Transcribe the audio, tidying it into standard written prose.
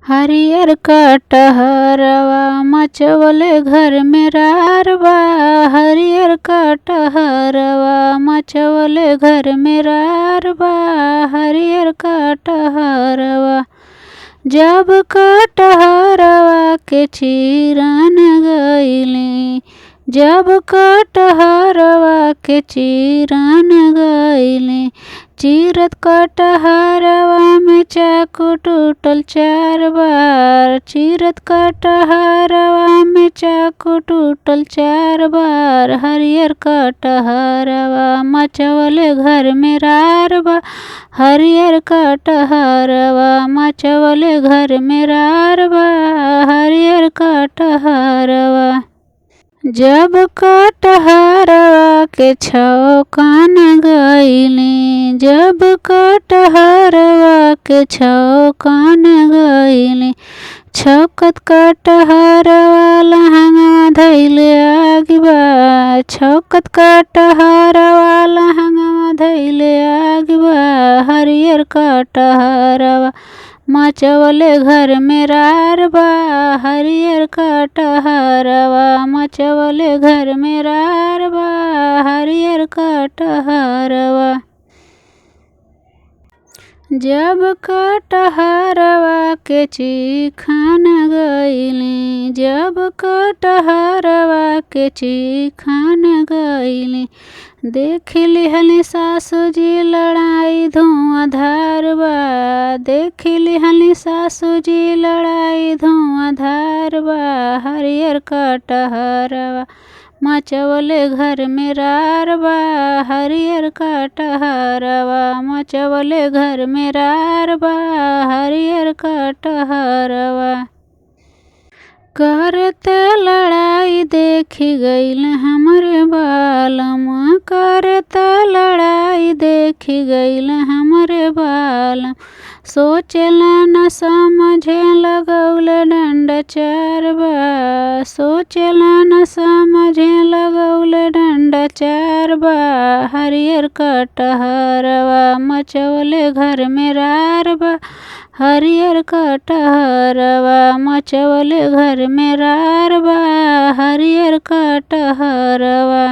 हरियर कटहरवा मचवले घर में रारबा। हरियर कटहरवा मचवले घर में रारबा। हरियर कटहरवा जब कटहरवा के चीरन गइली। जब कटहरवा के चीरन गइली। चीरत कटहरवा में चाकू टूटल 4 बार। चीरत कटहरवा में चाकू टूटल 4 बार। हरियर कटहरवा मचवले घर में रारबा। हरियर कटहरवा मचवले घर में रारबा। हरियर कटहरवा जब कटहरवा के छौकन गइली। जब कटहरवा के छौकन गइली। छौकत कटहरवा लहंगा धइले आगिबा। छौकत कटहरवा लहंगा धइले आगिबा। हरियर कटहरवा मचवले घर में रारबा। हरियर कटहरवा मचवले घर में रारबा। हरियर कटहरवा जब कटहरवा के चीखन गइली। जब कटहरवा के चीखन गइली। देख लिहली सासू जी लड़ाई धुआंधार बा। देख लिहली सासू जी लड़ाई धुआंधार बा। हरियर कटहरवा मचवले घर में रारबा। हरियर कटहरवा मचवले घर में रारबा। हरियर कटहरवा करत लड़ाई देखी गइल हमरे बालम। करत लड़ाई देखी गइल हमरे बालम। सोचला न समझे लगौले डंडा 4 बा। सोचला न समझे लगौले डंडा 4 बा। हरियर कटहरवा मचवले घर में रारबा। हरियर कटहरवा मचवले घर में रारबा। हरियर कटहरवा।